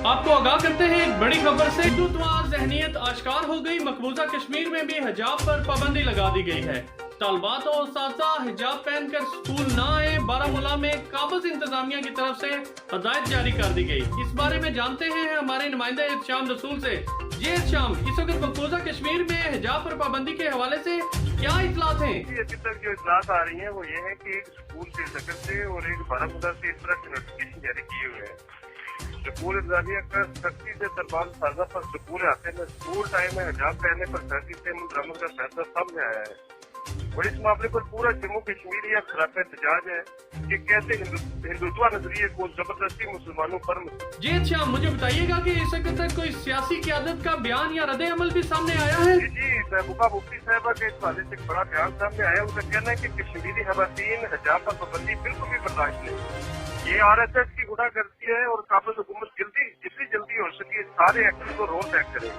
आपको आगाह करते हैं एक बड़ी खबर से। हिंदुत्व ज़हनियत आश्कार हो गई। मकबूजा कश्मीर में भी हिजाब पर पाबंदी लगा दी गई है। तलबात और उस्ताज़ा हिजाब पहनकर स्कूल न आए। बारामूला में काबिज़ इंतजामिया की तरफ से हदायत जारी कर दी गई। इस बारे में जानते हैं हमारे नुमाइंदा इरशाम रसूल से। जी इरशाम, इस वक्त मकबूजा कश्मीर में हिजाब पर पाबंदी के हवाले से क्या इतलात हैं? अभी तक जो इतलात आ रही हैं वो ये है कि एक स्कूल से सकल से और एक बारामूला से इस तरह के नोटिफिकेशन जारी किए हुए हैं। स्कूल इंतजामिया का सख्ती से तलबात साजा पर स्कूल आते हैं, स्कूल टाइम में हिजाब पहनने पर सख्ती से मुद्रमत का फैसला सामने आया है और इस मामले पर पूरा जम्मू कश्मीर या खिलाफ एहतजाज है कि कैसे हिंदुत्व नजरिए को जबरदस्ती मुसलमानों पर। जी अच्छा, मुझे बताइएगा कि इस वक्त तक कोई सियासी क़यादत का बयान या रद्द अमल भी सामने आया है? जी महबूबा मुफ्ती साहबा के इस हवाले से एक बड़ा बयान सामने आया। उनका कहना है कि कश्मीरी खवातीन हिजाब पर पाबंदी बिल्कुल भी बर्दाश्त नहीं। ये RSS की गुनाह करती है और काबिज हुकूमत जितनी जल्दी हो सके सारे एक्शन को रोल बैक करे।